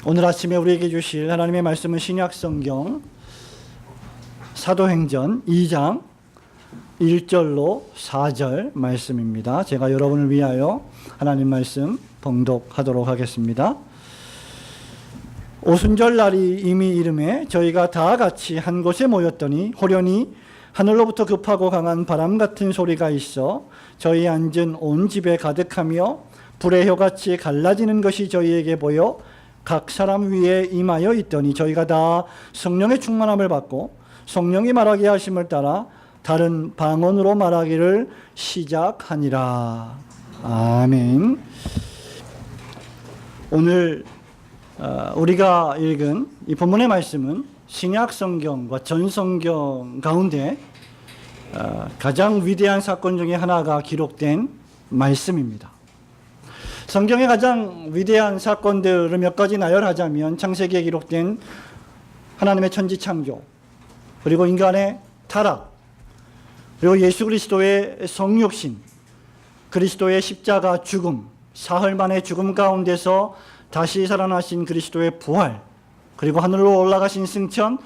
오늘 아침에 우리에게 주실 하나님의 말씀은 신약성경 사도행전 2장 1절로 4절 말씀입니다. 제가 여러분을 위하여 하나님 말씀 봉독하도록 하겠습니다. 오순절 날이 이미 이름에 저희가 다 같이 한 곳에 모였더니 호련히 하늘로부터 급하고 강한 바람 같은 소리가 있어 저희 앉은 온 집에 가득하며 불의 혀같이 갈라지는 것이 저희에게 보여 각 사람 위에 임하여 있더니 저희가 다 성령의 충만함을 받고 성령이 말하게 하심을 따라 다른 방언으로 말하기를 시작하니라. 아멘. 오늘 우리가 읽은 이 본문의 말씀은 신약성경과 전성경 가운데 가장 위대한 사건 중에 하나가 기록된 말씀입니다. 성경의 가장 위대한 사건들을 몇 가지 나열하자면 창세기에 기록된 하나님의 천지창조, 그리고 인간의 타락, 그리고 예수 그리스도의 성육신, 그리스도의 십자가 죽음, 사흘 만의 죽음 가운데서 다시 살아나신 그리스도의 부활, 그리고 하늘로 올라가신 승천,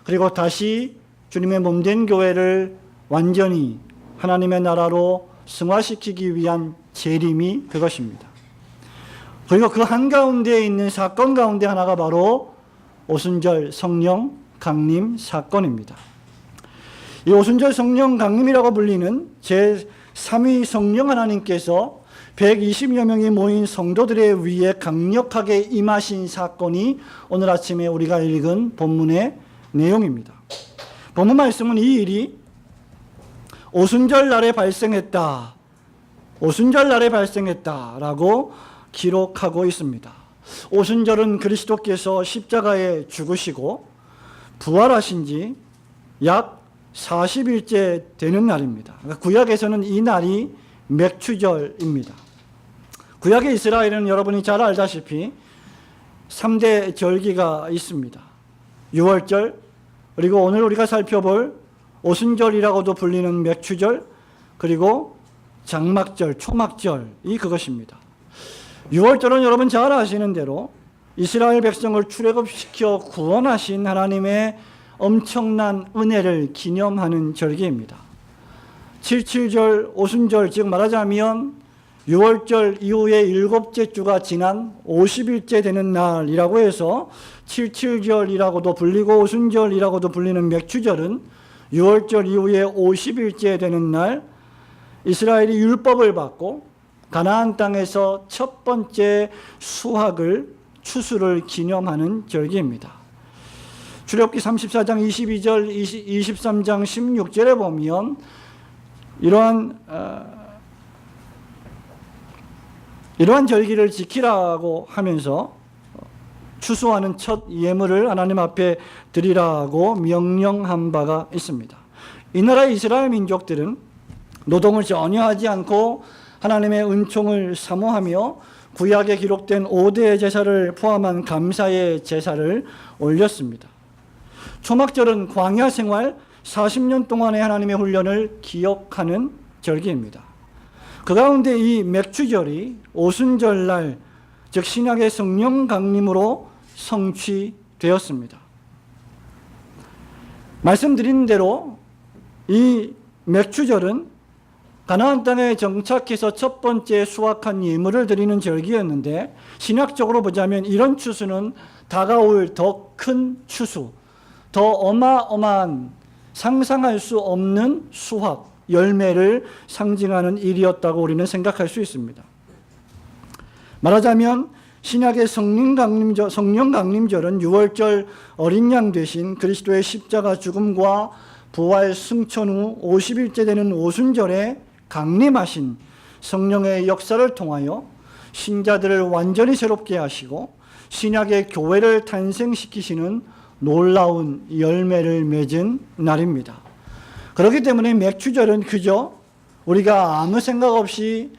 그리고 다시 주님의 몸된 교회를 완전히 하나님의 나라로 승화시키기 위한 재림이 그것입니다. 그리고 그 한가운데에 있는 사건 가운데 하나가 바로 오순절 성령 강림 사건입니다. 이 오순절 성령 강림이라고 불리는 제3위 성령 하나님께서 120여 명이 모인 성도들의 위에 강력하게 임하신 사건이 오늘 아침에 우리가 읽은 본문의 내용입니다. 본문 말씀은 이 일이 오순절 날에 발생했다, 오순절 날에 발생했다라고 기록하고 있습니다. 오순절은 그리스도께서 십자가에 죽으시고 부활하신 지 약 40일째 되는 날입니다. 구약에서는 이 날이 맥추절입니다. 구약의 이스라엘은 여러분이 잘 알다시피 3대 절기가 있습니다. 유월절, 그리고 오늘 우리가 살펴볼 오순절이라고도 불리는 맥추절, 그리고 장막절, 초막절이 그것입니다. 유월절은 여러분 잘 아시는 대로 이스라엘 백성을 출애굽시켜 구원하신 하나님의 엄청난 은혜를 기념하는 절기입니다. 77절, 오순절, 즉 말하자면 유월절 이후에 7째 주가 지난 50일째 되는 날이라고 해서 77절이라고도 불리고 오순절이라고도 불리는 맥추절은 유월절 이후에 50일째 되는 날, 이스라엘이 율법을 받고 가나안 땅에서 첫 번째 수확을, 추수를 기념하는 절기입니다. 출애굽기 34장 22절, 23장 16절에 보면 이러한 절기를 지키라고 하면서 추수하는 첫 예물을 하나님 앞에 드리라고 명령한 바가 있습니다. 이 나라의 이스라엘 민족들은 노동을 전혀 하지 않고 하나님의 은총을 사모하며 구약에 기록된 5대의 제사를 포함한 감사의 제사를 올렸습니다. 초막절은 광야 생활 40년 동안의 하나님의 훈련을 기억하는 절기입니다. 그 가운데 이 맥추절이 오순절날, 즉 신약의 성령 강림으로 성취되었습니다. 말씀드린 대로 이 맥추절은 가나안 땅에 정착해서 첫 번째 수확한 예물을 드리는 절기였는데, 신학적으로 보자면 이런 추수는 다가올 더 큰 추수, 더 어마어마한, 상상할 수 없는 수확, 열매를 상징하는 일이었다고 우리는 생각할 수 있습니다. 말하자면 신약의 성령 강림절은 유월절 어린 양 되신 그리스도의 십자가 죽음과 부활 승천 후 50일째 되는 오순절에 강림하신 성령의 역사를 통하여 신자들을 완전히 새롭게 하시고 신약의 교회를 탄생시키시는 놀라운 열매를 맺은 날입니다. 그렇기 때문에 맥추절은 그저 우리가 아무 생각 없이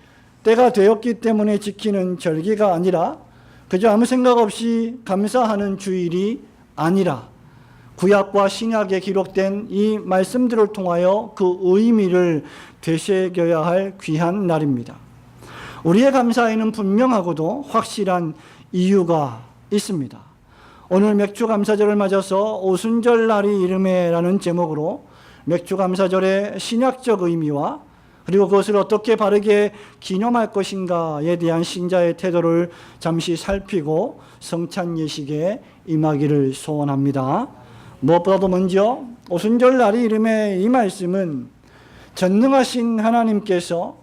때가 되었기 때문에 지키는 절기가 아니라, 그저 아무 생각 없이 감사하는 주일이 아니라, 구약과 신약에 기록된 이 말씀들을 통하여 그 의미를 되새겨야 할 귀한 날입니다. 우리의 감사에는 분명하고도 확실한 이유가 있습니다. 오늘 맥주감사절을 맞아서 오순절 날이 이름에라는 제목으로 맥주감사절의 신약적 의미와 그리고 그것을 어떻게 바르게 기념할 것인가에 대한 신자의 태도를 잠시 살피고 성찬 예식에 임하기를 소원합니다. 무엇보다도 먼저 오순절 날이 이름의 이 말씀은 전능하신 하나님께서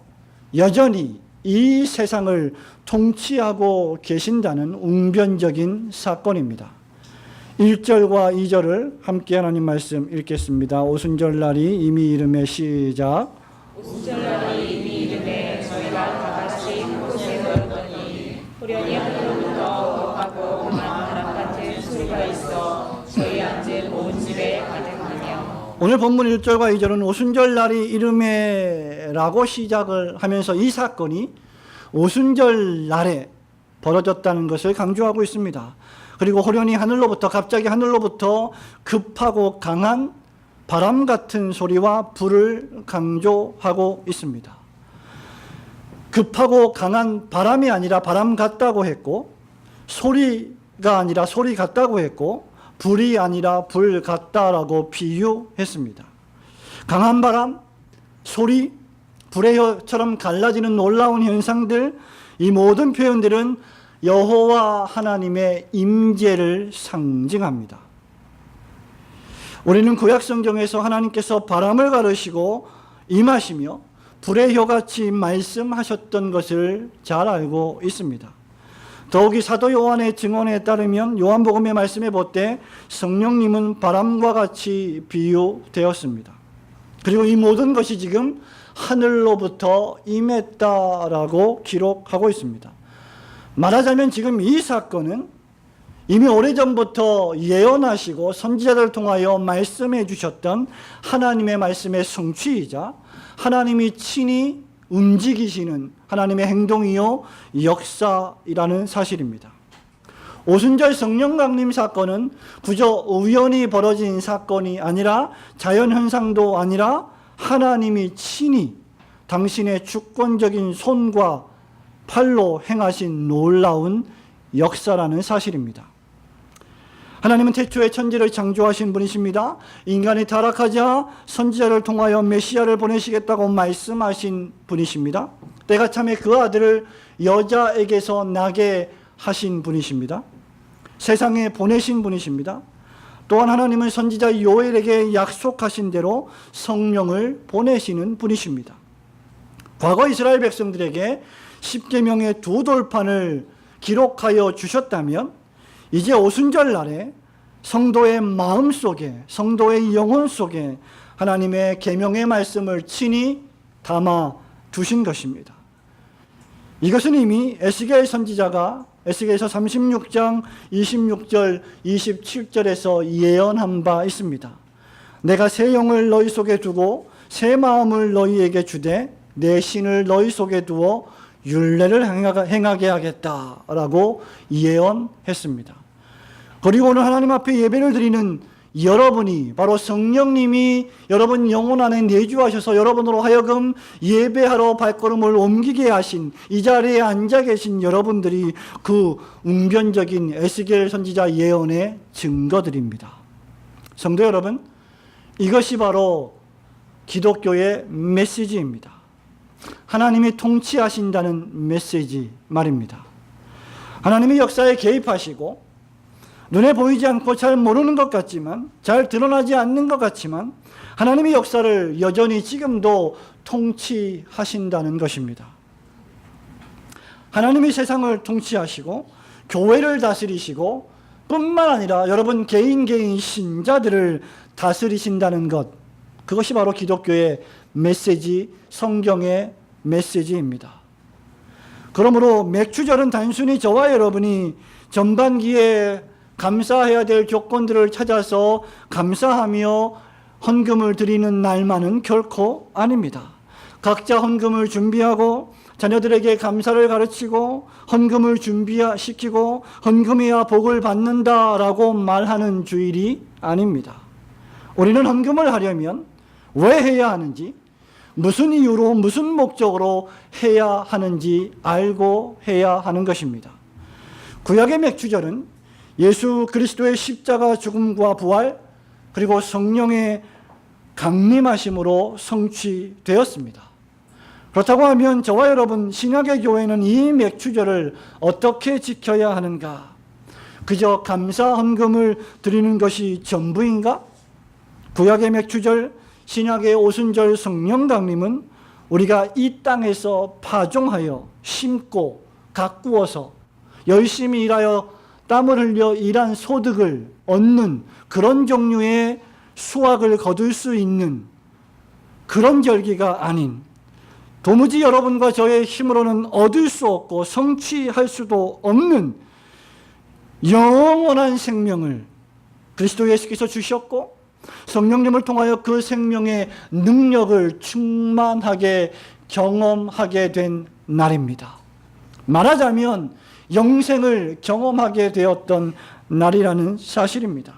여전히 이 세상을 통치하고 계신다는 웅변적인 사건입니다. 1절과 2절을 함께 하나님 말씀 읽겠습니다. 오순절 날이 이미 이름의 시작. 오순절 날이 이미 이름에 저희가 다 같이 한 곳에 모였더니 호련히 하늘로부터 하고 강한 바람 같은 소리가 있어 저희 앉은 온 집에 가득하며. 오늘 본문 1절과 2절은 오순절 날이 이름에라고 시작을 하면서 이 사건이 오순절 날에 벌어졌다는 것을 강조하고 있습니다. 그리고 호련히 갑자기 하늘로부터 급하고 강한 바람 같은 소리와 불을 강조하고 있습니다. 급하고 강한 바람이 아니라 바람 같다고 했고, 소리가 아니라 소리 같다고 했고, 불이 아니라 불 같다라고 비유했습니다. 강한 바람, 소리, 불의 혀처럼 갈라지는 놀라운 현상들, 이 모든 표현들은 여호와 하나님의 임재를 상징합니다. 우리는 구약 성경에서 하나님께서 바람을 가르시고 임하시며 불의 혀같이 말씀하셨던 것을 잘 알고 있습니다. 더욱이 사도 요한의 증언에 따르면 요한복음의 말씀에 볼 때 성령님은 바람과 같이 비유되었습니다. 그리고 이 모든 것이 지금 하늘로부터 임했다라고 기록하고 있습니다. 말하자면 지금 이 사건은 이미 오래전부터 예언하시고 선지자들을 통하여 말씀해 주셨던 하나님의 말씀의 성취이자 하나님이 친히 움직이시는 하나님의 행동이요 역사이라는 사실입니다. 오순절 성령 강림 사건은 그저 우연히 벌어진 사건이 아니라 자연현상도 아니라 하나님이 친히 당신의 주권적인 손과 팔로 행하신 놀라운 역사라는 사실입니다. 하나님은 태초에 천지를 창조하신 분이십니다. 인간이 타락하자 선지자를 통하여 메시아를 보내시겠다고 말씀하신 분이십니다. 때가 참에 그 아들을 여자에게서 나게 하신 분이십니다. 세상에 보내신 분이십니다. 또한 하나님은 선지자 요엘에게 약속하신 대로 성령을 보내시는 분이십니다. 과거 이스라엘 백성들에게 십계명의 두 돌판을 기록하여 주셨다면 이제 오순절 날에 성도의 마음 속에, 성도의 영혼 속에 하나님의 계명의 말씀을 친히 담아 두신 것입니다. 이것은 이미 에스겔 선지자가 에스겔서 36장 26절 27절에서 예언한 바 있습니다. 내가 새 영을 너희 속에 두고 새 마음을 너희에게 주되 내 신을 너희 속에 두어 율례를 행하게 하겠다라고 예언했습니다. 그리고 오늘 하나님 앞에 예배를 드리는 여러분이 바로 성령님이 여러분 영혼 안에 내주하셔서 여러분으로 하여금 예배하러 발걸음을 옮기게 하신 이 자리에 앉아 계신 여러분들이 그 웅변적인 에스겔 선지자 예언의 증거들입니다. 성도 여러분, 이것이 바로 기독교의 메시지입니다. 하나님이 통치하신다는 메시지 말입니다. 하나님이 역사에 개입하시고 눈에 보이지 않고 잘 모르는 것 같지만, 잘 드러나지 않는 것 같지만 하나님의 역사를 여전히 지금도 통치하신다는 것입니다. 하나님이 세상을 통치하시고 교회를 다스리시고 뿐만 아니라 여러분 개인 신자들을 다스리신다는 것, 그것이 바로 기독교의 메시지, 성경의 메시지입니다. 그러므로 맥주절은 단순히 저와 여러분이 전반기에 감사해야 될 조건들을 찾아서 감사하며 헌금을 드리는 날만은 결코 아닙니다. 각자 헌금을 준비하고 자녀들에게 감사를 가르치고 헌금을 준비시키고 헌금해야 복을 받는다라고 말하는 주일이 아닙니다. 우리는 헌금을 하려면 왜 해야 하는지, 무슨 이유로 무슨 목적으로 해야 하는지 알고 해야 하는 것입니다. 구약의 맥주절은 예수 그리스도의 십자가 죽음과 부활, 그리고 성령의 강림하심으로 성취되었습니다. 그렇다고 하면 저와 여러분, 신약의 교회는 이 맥추절을 어떻게 지켜야 하는가? 그저 감사 헌금을 드리는 것이 전부인가? 구약의 맥추절, 신약의 오순절 성령 강림은 우리가 이 땅에서 파종하여 심고 가꾸어서 열심히 일하여 땀을 흘려 일한 소득을 얻는 그런 종류의 수확을 거둘 수 있는 그런 절기가 아닌, 도무지 여러분과 저의 힘으로는 얻을 수 없고 성취할 수도 없는 영원한 생명을 그리스도 예수께서 주셨고, 성령님을 통하여 그 생명의 능력을 충만하게 경험하게 된 날입니다. 말하자면 영생을 경험하게 되었던 날이라는 사실입니다.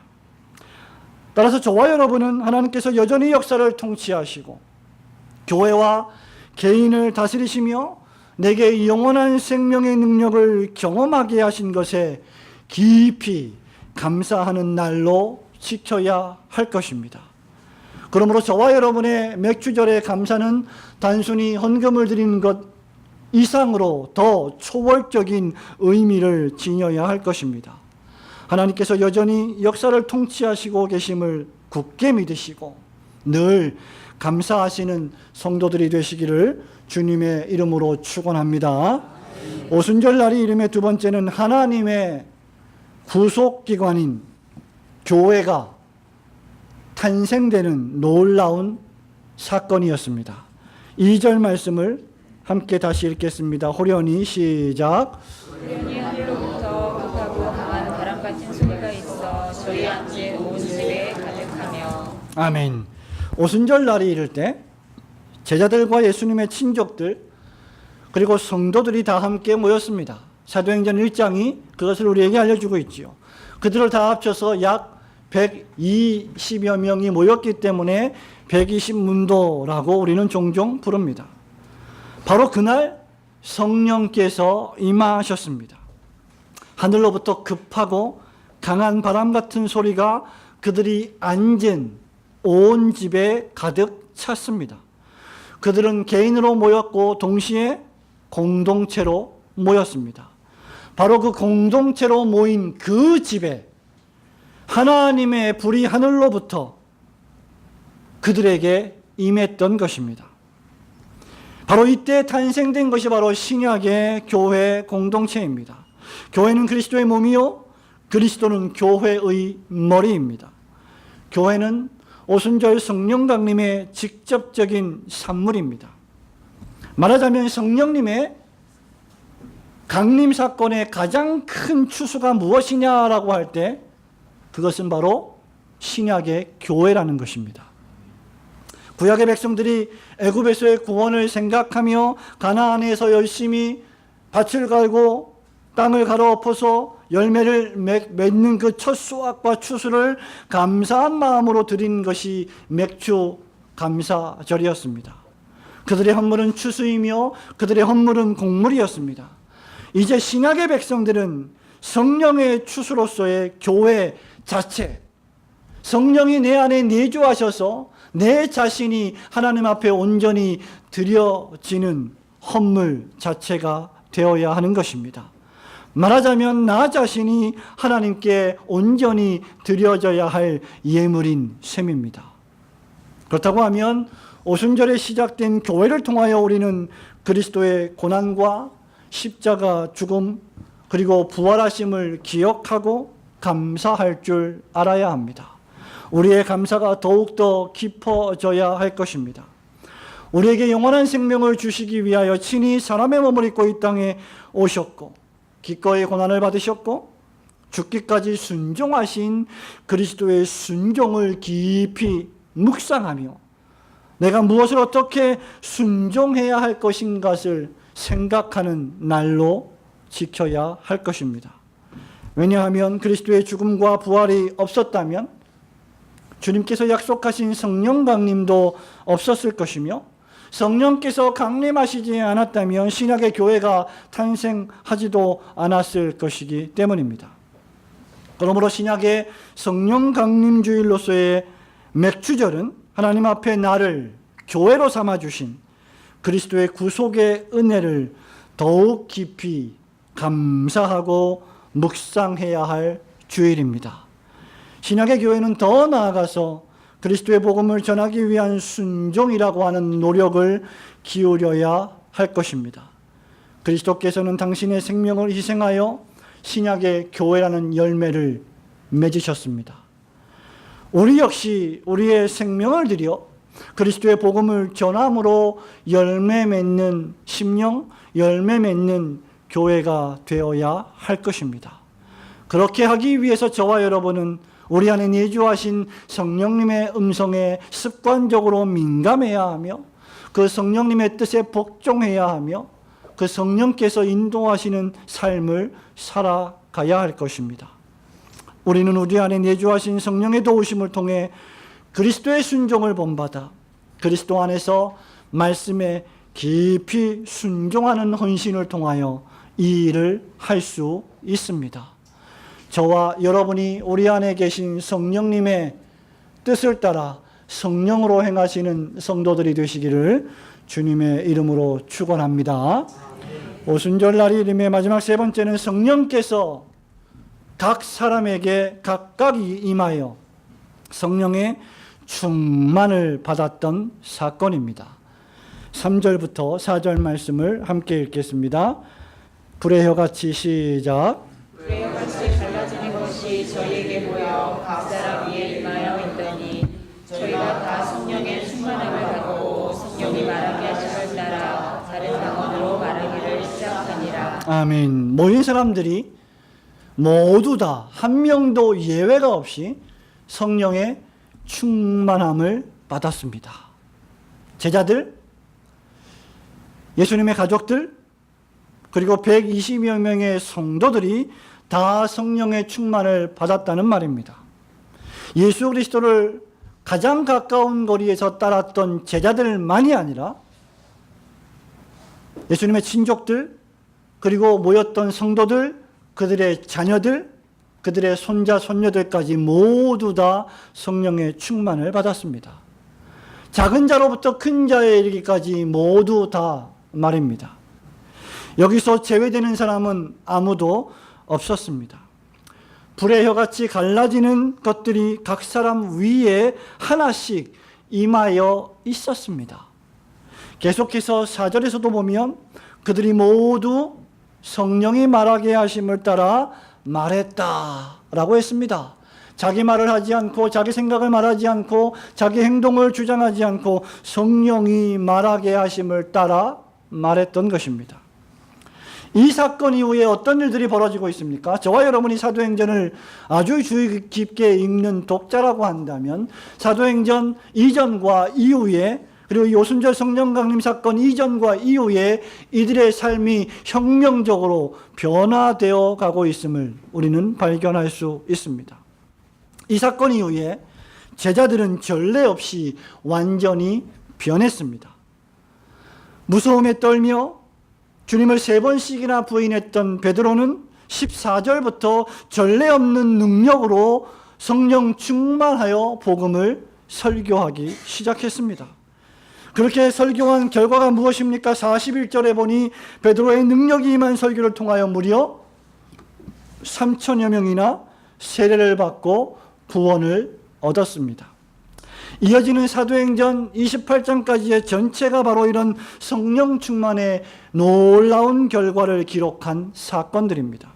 따라서 저와 여러분은 하나님께서 여전히 역사를 통치하시고 교회와 개인을 다스리시며 내게 영원한 생명의 능력을 경험하게 하신 것에 깊이 감사하는 날로 지켜야 할 것입니다. 그러므로 저와 여러분의 맥주절의 감사는 단순히 헌금을 드리는 것 이상으로 더 초월적인 의미를 지녀야 할 것입니다. 하나님께서 여전히 역사를 통치하시고 계심을 굳게 믿으시고 늘 감사하시는 성도들이 되시기를 주님의 이름으로 축원합니다. 오순절 날이 이름의 두 번째는 하나님의 구속기관인 교회가 탄생되는 놀라운 사건이었습니다. 2절 말씀을 함께 다시 읽겠습니다. 호련히 시작. 호련히 하늘로부터 극하고 강한 바람 같은 소리가 있어 저희 앉은 온 집에 가득하며. 아멘. 오순절 날이 이를 때 제자들과 예수님의 친족들 그리고 성도들이 다 함께 모였습니다. 사도행전 1장이 그것을 우리에게 알려주고 있지요. 그들을 다 합쳐서 약 120여 명이 모였기 때문에 120문도라고 우리는 종종 부릅니다. 바로 그날 성령께서 임하셨습니다. 하늘로부터 급하고 강한 바람 같은 소리가 그들이 앉은 온 집에 가득 찼습니다. 그들은 개인으로 모였고 동시에 공동체로 모였습니다. 바로 그 공동체로 모인 그 집에 하나님의 불이 하늘로부터 그들에게 임했던 것입니다. 바로 이때 탄생된 것이 바로 신약의 교회 공동체입니다. 교회는 그리스도의 몸이요 그리스도는 교회의 머리입니다. 교회는 오순절 성령 강림의 직접적인 산물입니다. 말하자면 성령님의 강림 사건의 가장 큰 추수가 무엇이냐라고 할 때 그것은 바로 신약의 교회라는 것입니다. 구약의 백성들이 애굽에서의 구원을 생각하며 가나안에서 열심히 밭을 갈고 땅을 갈아 엎어서 열매를 맺는 그 첫 수확과 추수를 감사한 마음으로 드린 것이 맥주 감사절이었습니다. 그들의 헌물은 추수이며 그들의 헌물은 곡물이었습니다. 이제 신약의 백성들은 성령의 추수로서의 교회 자체, 성령이 내 안에 내주하셔서 내 자신이 하나님 앞에 온전히 드려지는 헌물 자체가 되어야 하는 것입니다. 말하자면 나 자신이 하나님께 온전히 드려져야 할 예물인 셈입니다. 그렇다고 하면 오순절에 시작된 교회를 통하여 우리는 그리스도의 고난과 십자가 죽음 그리고 부활하심을 기억하고 감사할 줄 알아야 합니다. 우리의 감사가 더욱더 깊어져야 할 것입니다. 우리에게 영원한 생명을 주시기 위하여 친히 사람의 몸을 입고 이 땅에 오셨고 기꺼이 고난을 받으셨고 죽기까지 순종하신 그리스도의 순종을 깊이 묵상하며 내가 무엇을 어떻게 순종해야 할 것인가를 생각하는 날로 지켜야 할 것입니다. 왜냐하면 그리스도의 죽음과 부활이 없었다면 주님께서 약속하신 성령 강림도 없었을 것이며 성령께서 강림하시지 않았다면 신약의 교회가 탄생하지도 않았을 것이기 때문입니다. 그러므로 신약의 성령 강림주일로서의 맥주절은 하나님 앞에 나를 교회로 삼아주신 그리스도의 구속의 은혜를 더욱 깊이 감사하고 묵상해야 할 주일입니다. 신약의 교회는 더 나아가서 그리스도의 복음을 전하기 위한 순종이라고 하는 노력을 기울여야 할 것입니다. 그리스도께서는 당신의 생명을 희생하여 신약의 교회라는 열매를 맺으셨습니다. 우리 역시 우리의 생명을 들여 그리스도의 복음을 전함으로 열매 맺는 심령, 열매 맺는 교회가 되어야 할 것입니다. 그렇게 하기 위해서 저와 여러분은 우리 안에 내주하신 성령님의 음성에 습관적으로 민감해야 하며 그 성령님의 뜻에 복종해야 하며 그 성령께서 인도하시는 삶을 살아가야 할 것입니다. 우리는 우리 안에 내주하신 성령의 도우심을 통해 그리스도의 순종을 본받아 그리스도 안에서 말씀에 깊이 순종하는 헌신을 통하여 이 일을 할 수 있습니다. 저와 여러분이 우리 안에 계신 성령님의 뜻을 따라 성령으로 행하시는 성도들이 되시기를 주님의 이름으로 축원합니다. 오순절날이 이름의 마지막 세 번째는 성령께서 각 사람에게 각각 임하여 성령의 충만을 받았던 사건입니다. 3절부터 4절 말씀을 함께 읽겠습니다. 불의 혀같이 시작. 불의 혀같이 갈라지는 것이 저희에게 모여 각 사람 위에 임하여 있더니 저희가 다 성령의 충만함을 받고 성령이 말하게 하심을 따라 다른 방언으로 말하기를 시작하니라. 아멘. 모인 사람들이 모두 다 한 명도 예외가 없이 성령의 충만함을 받았습니다. 제자들, 예수님의 가족들, 그리고 120여 명의 성도들이 다 성령의 충만을 받았다는 말입니다. 예수 그리스도를 가장 가까운 거리에서 따랐던 제자들만이 아니라 예수님의 친족들, 그리고 모였던 성도들, 그들의 자녀들, 그들의 손자, 손녀들까지 모두 다 성령의 충만을 받았습니다. 작은 자로부터 큰 자에 이르기까지 모두 다 말입니다. 여기서 제외되는 사람은 아무도 없었습니다. 불의 혀같이 갈라지는 것들이 각 사람 위에 하나씩 임하여 있었습니다. 계속해서 4절에서도 보면 그들이 모두 성령이 말하게 하심을 따라 말했다라고 했습니다. 자기 말을 하지 않고 자기 생각을 말하지 않고 자기 행동을 주장하지 않고 성령이 말하게 하심을 따라 말했던 것입니다. 이 사건 이후에 어떤 일들이 벌어지고 있습니까? 저와 여러분이 사도행전을 아주 주의 깊게 읽는 독자라고 한다면 사도행전 이전과 이후에, 그리고 이 오순절 성령 강림 사건 이전과 이후에 이들의 삶이 혁명적으로 변화되어 가고 있음을 우리는 발견할 수 있습니다. 이 사건 이후에 제자들은 전례 없이 완전히 변했습니다. 무서움에 떨며 주님을 3번씩이나 부인했던 베드로는 14절부터 전례 없는 능력으로 성령 충만하여 복음을 설교하기 시작했습니다. 그렇게 설교한 결과가 무엇입니까? 41절에 보니 베드로의 능력이 임한 설교를 통하여 무려 3천여 명이나 세례를 받고 구원을 얻었습니다. 이어지는 사도행전 28장까지의 전체가 바로 이런 성령 충만의 놀라운 결과를 기록한 사건들입니다.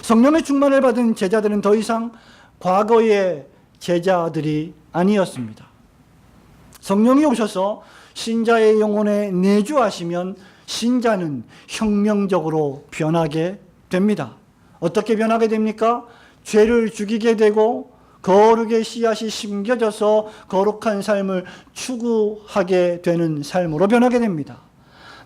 성령의 충만을 받은 제자들은 더 이상 과거의 제자들이 아니었습니다. 성령이 오셔서 신자의 영혼에 내주하시면 신자는 혁명적으로 변하게 됩니다. 어떻게 변하게 됩니까? 죄를 죽이게 되고 거룩의 씨앗이 심겨져서 거룩한 삶을 추구하게 되는 삶으로 변하게 됩니다.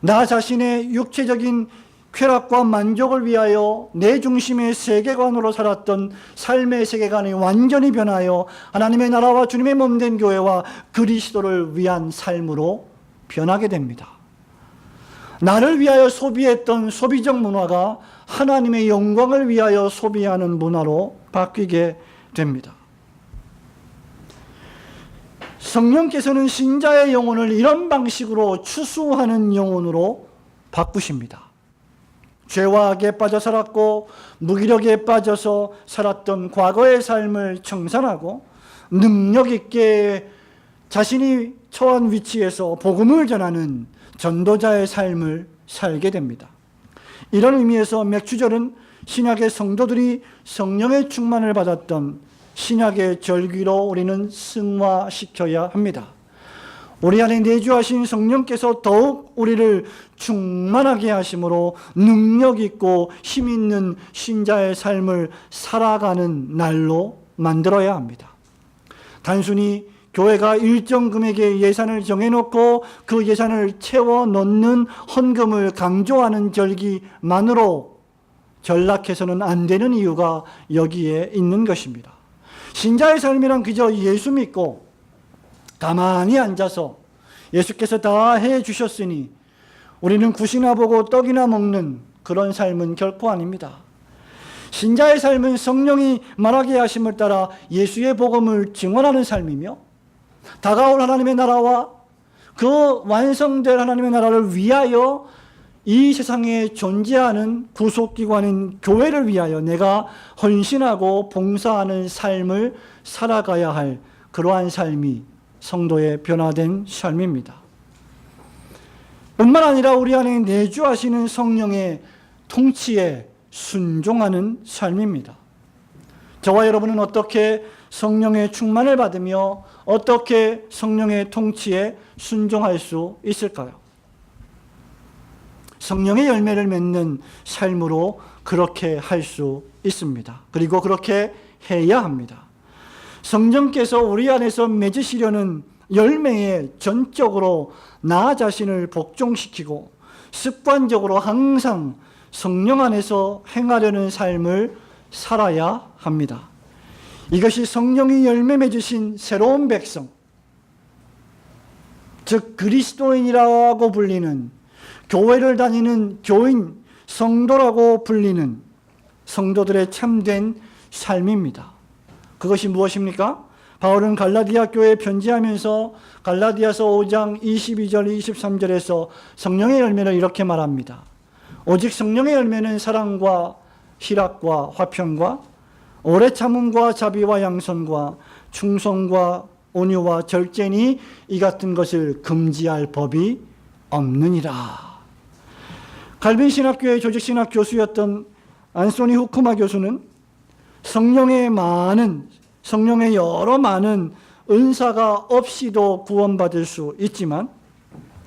나 자신의 육체적인 쾌락과 만족을 위하여 내 중심의 세계관으로 살았던 삶의 세계관이 완전히 변하여 하나님의 나라와 주님의 몸된 교회와 그리스도를 위한 삶으로 변하게 됩니다. 나를 위하여 소비했던 소비적 문화가 하나님의 영광을 위하여 소비하는 문화로 바뀌게 됩니다. 성령께서는 신자의 영혼을 이런 방식으로 추수하는 영혼으로 바꾸십니다. 죄와 악에 빠져 살았고 무기력에 빠져서 살았던 과거의 삶을 청산하고 능력 있게 자신이 처한 위치에서 복음을 전하는 전도자의 삶을 살게 됩니다. 이런 의미에서 맥주절은 신약의 성도들이 성령의 충만을 받았던 신약의 절기로 우리는 승화시켜야 합니다. 우리 안에 내주하신 성령께서 더욱 우리를 충만하게 하심으로 능력 있고 힘 있는 신자의 삶을 살아가는 날로 만들어야 합니다. 단순히 교회가 일정 금액의 예산을 정해놓고 그 예산을 채워 넣는 헌금을 강조하는 절기만으로 전락해서는 안 되는 이유가 여기에 있는 것입니다. 신자의 삶이란 그저 예수 믿고 가만히 앉아서 예수께서 다 해주셨으니 우리는 굿이나 보고 떡이나 먹는 그런 삶은 결코 아닙니다. 신자의 삶은 성령이 말하게 하심을 따라 예수의 복음을 증언하는 삶이며 다가올 하나님의 나라와 그 완성될 하나님의 나라를 위하여 이 세상에 존재하는 구속기관인 교회를 위하여 내가 헌신하고 봉사하는 삶을 살아가야 할 그러한 삶이 성도의 변화된 삶입니다. 뿐만 아니라 우리 안에 내주하시는 성령의 통치에 순종하는 삶입니다. 저와 여러분은 어떻게 성령의 충만을 받으며 어떻게 성령의 통치에 순종할 수 있을까요? 성령의 열매를 맺는 삶으로 그렇게 할 수 있습니다. 그리고 그렇게 해야 합니다. 성령께서 우리 안에서 맺으시려는 열매에 전적으로 나 자신을 복종시키고 습관적으로 항상 성령 안에서 행하려는 삶을 살아야 합니다. 이것이 성령이 열매 맺으신 새로운 백성, 즉 그리스도인이라고 불리는 교회를 다니는 교인, 성도라고 불리는 성도들의 참된 삶입니다. 그것이 무엇입니까? 바울은 갈라디아 교회에 편지하면서 갈라디아서 5장 22절 23절에서 성령의 열매를 이렇게 말합니다. 오직 성령의 열매는 사랑과 희락과 화평과 오래 참음과 자비와 양선과 충성과 온유와 절제니 이 같은 것을 금지할 법이 없느니라. 갈빈신학교의 조직신학 교수였던 안소니 후쿠마 교수는 성령의 여러 많은 은사가 없이도 구원받을 수 있지만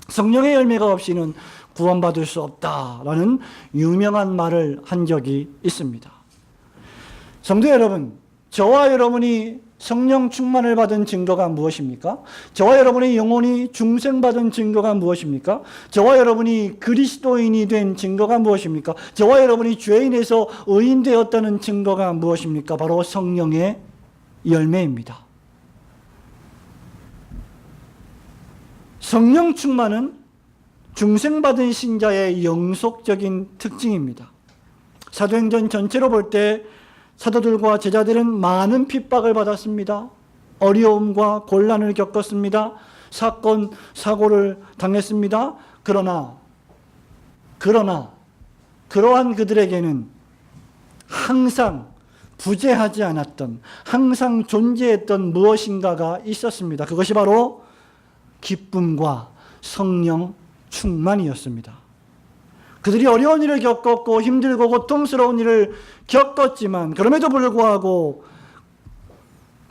성령의 열매가 없이는 구원받을 수 없다라는 유명한 말을 한 적이 있습니다. 성도 여러분, 저와 여러분이 성령 충만을 받은 증거가 무엇입니까? 저와 여러분의 영혼이 중생받은 증거가 무엇입니까? 저와 여러분이 그리스도인이 된 증거가 무엇입니까? 저와 여러분이 죄인에서 의인되었다는 증거가 무엇입니까? 바로 성령의 열매입니다. 성령 충만은 중생받은 신자의 영속적인 특징입니다. 사도행전 전체로 볼 때 사도들과 제자들은 많은 핍박을 받았습니다. 어려움과 곤란을 겪었습니다. 사건, 사고를 당했습니다. 그러나 그러한 그들에게는 항상 부재하지 않았던, 항상 존재했던 무엇인가가 있었습니다. 그것이 바로 기쁨과 성령 충만이었습니다. 그들이 어려운 일을 겪었고 힘들고 고통스러운 일을 겪었지만 그럼에도 불구하고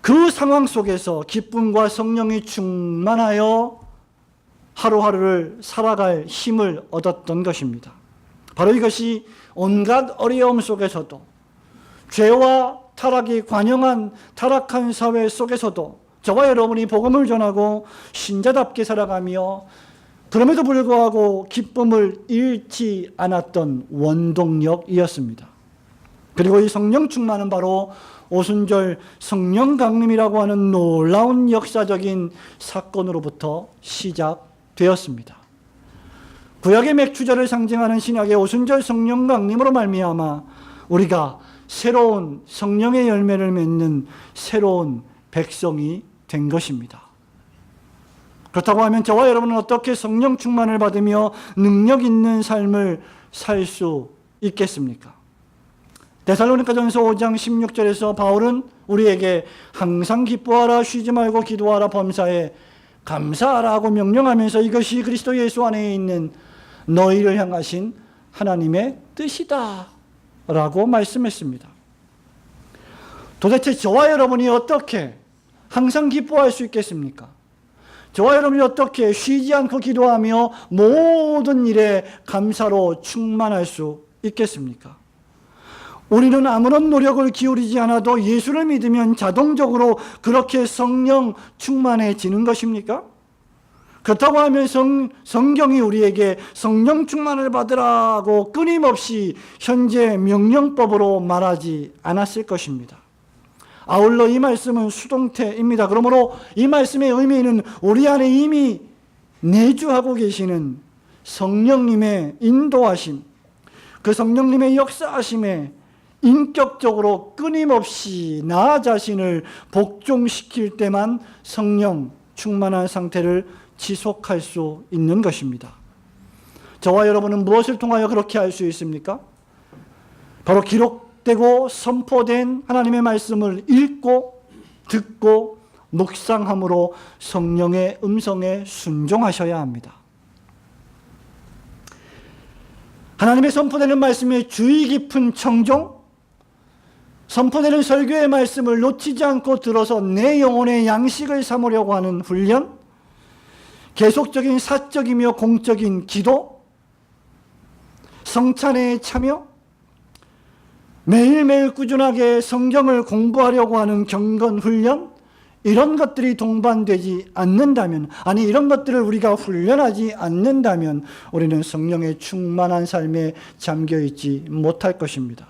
그 상황 속에서 기쁨과 성령이 충만하여 하루하루를 살아갈 힘을 얻었던 것입니다. 바로 이것이 온갖 어려움 속에서도 죄와 타락이 관영한 타락한 사회 속에서도 저와 여러분이 복음을 전하고 신자답게 살아가며 그럼에도 불구하고 기쁨을 잃지 않았던 원동력이었습니다. 그리고 이 성령 충만은 바로 오순절 성령 강림이라고 하는 놀라운 역사적인 사건으로부터 시작되었습니다. 구약의 맥추절을 상징하는 신약의 오순절 성령 강림으로 말미암아 우리가 새로운 성령의 열매를 맺는 새로운 백성이 된 것입니다. 그렇다고 하면 저와 여러분은 어떻게 성령 충만을 받으며 능력 있는 삶을 살 수 있겠습니까? 데살로니가전서 5장 16절에서 바울은 우리에게 항상 기뻐하라, 쉬지 말고 기도하라, 범사에 감사하라 고 명령하면서 이것이 그리스도 예수 안에 있는 너희를 향하신 하나님의 뜻이다 라고 말씀했습니다. 도대체 저와 여러분이 어떻게 항상 기뻐할 수 있겠습니까? 저와 여러분이 어떻게 쉬지 않고 기도하며 모든 일에 감사로 충만할 수 있겠습니까? 우리는 아무런 노력을 기울이지 않아도 예수를 믿으면 자동적으로 그렇게 성령 충만해지는 것입니까? 그렇다고 하면 성경이 우리에게 성령 충만을 받으라고 끊임없이 현재 명령법으로 말하지 않았을 것입니다. 아울러 이 말씀은 수동태입니다. 그러므로 이 말씀의 의미는 우리 안에 이미 내주하고 계시는 성령님의 인도하심, 그 성령님의 역사하심에 인격적으로 끊임없이 나 자신을 복종시킬 때만 성령 충만한 상태를 지속할 수 있는 것입니다. 저와 여러분은 무엇을 통하여 그렇게 할 수 있습니까? 바로 기록되고 선포된 하나님의 말씀을 읽고 듣고 묵상함으로 성령의 음성에 순종하셔야 합니다. 하나님의 선포되는 말씀에 주의 깊은 청종, 선포되는 설교의 말씀을 놓치지 않고 들어서 내 영혼의 양식을 삼으려고 하는 훈련, 계속적인 사적이며 공적인 기도, 성찬회에 참여, 매일매일 꾸준하게 성경을 공부하려고 하는 경건 훈련, 이런 것들이 동반되지 않는다면, 아니 이런 것들을 우리가 훈련하지 않는다면 우리는 성령의 충만한 삶에 잠겨있지 못할 것입니다.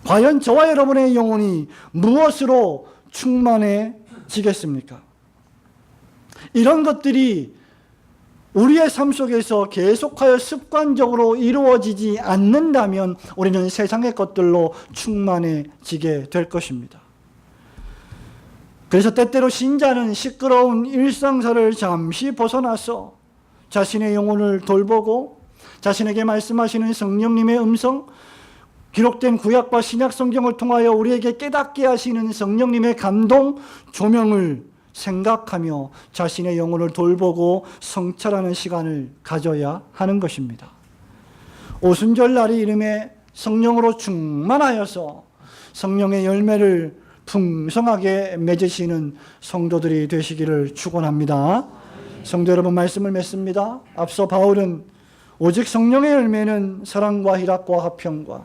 과연 저와 여러분의 영혼이 무엇으로 충만해지겠습니까? 이런 것들이 우리의 삶 속에서 계속하여 습관적으로 이루어지지 않는다면 우리는 세상의 것들로 충만해지게 될 것입니다. 그래서 때때로 신자는 시끄러운 일상사를 잠시 벗어나서 자신의 영혼을 돌보고 자신에게 말씀하시는 성령님의 음성, 기록된 구약과 신약 성경을 통하여 우리에게 깨닫게 하시는 성령님의 감동, 조명을 생각하며 자신의 영혼을 돌보고 성찰하는 시간을 가져야 하는 것입니다. 오순절 날이 이름에 성령으로 충만하여서 성령의 열매를 풍성하게 맺으시는 성도들이 되시기를 축원합니다. 성도 여러분, 말씀을 맺습니다. 앞서 바울은 오직 성령의 열매는 사랑과 희락과 화평과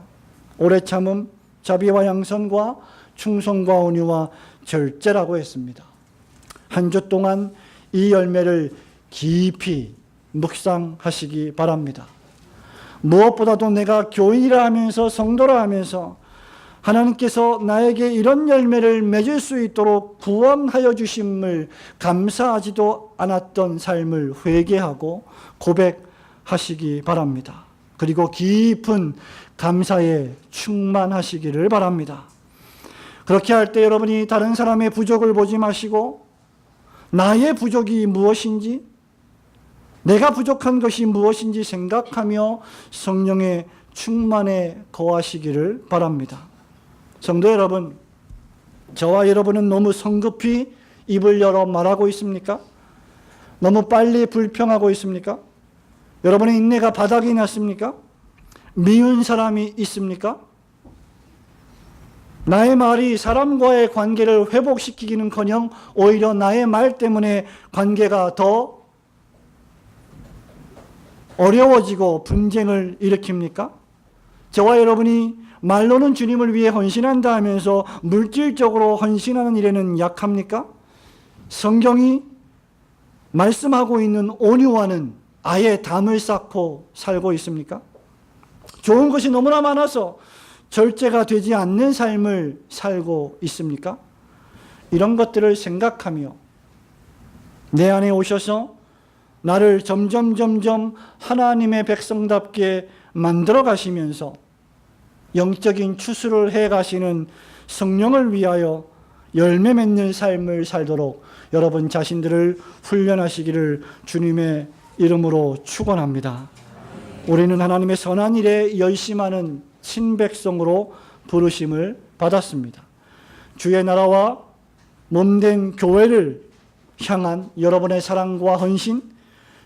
오래 참음, 자비와 양선과 충성과 온유와 절제라고 했습니다. 한 주 동안 이 열매를 깊이 묵상하시기 바랍니다. 무엇보다도 내가 교인이라 하면서 성도라 하면서 하나님께서 나에게 이런 열매를 맺을 수 있도록 구원하여 주심을 감사하지도 않았던 삶을 회개하고 고백하시기 바랍니다. 그리고 깊은 감사에 충만하시기를 바랍니다. 그렇게 할 때 여러분이 다른 사람의 부족을 보지 마시고 나의 부족이 무엇인지, 내가 부족한 것이 무엇인지 생각하며 성령의 충만에 거하시기를 바랍니다. 성도 여러분, 저와 여러분은 너무 성급히 입을 열어 말하고 있습니까? 너무 빨리 불평하고 있습니까? 여러분의 인내가 바닥이 났습니까? 미운 사람이 있습니까? 나의 말이 사람과의 관계를 회복시키기는커녕 오히려 나의 말 때문에 관계가 더 어려워지고 분쟁을 일으킵니까? 저와 여러분이 말로는 주님을 위해 헌신한다 하면서 물질적으로 헌신하는 일에는 약합니까? 성경이 말씀하고 있는 온유와는 아예 담을 쌓고 살고 있습니까? 좋은 것이 너무나 많아서 절제가 되지 않는 삶을 살고 있습니까? 이런 것들을 생각하며 내 안에 오셔서 나를 점점 하나님의 백성답게 만들어 가시면서 영적인 추수를 해 가시는 성령을 위하여 열매 맺는 삶을 살도록 여러분 자신들을 훈련하시기를 주님의 이름으로 축원합니다. 우리는 하나님의 선한 일에 열심하는 친백성으로 부르심을 받았습니다. 주의 나라와 몸된 교회를 향한 여러분의 사랑과 헌신,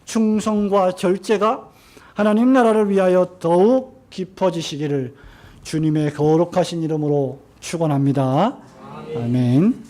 충성과 절제가 하나님 나라를 위하여 더욱 깊어지시기를 주님의 거룩하신 이름으로 축원합니다. 아멘.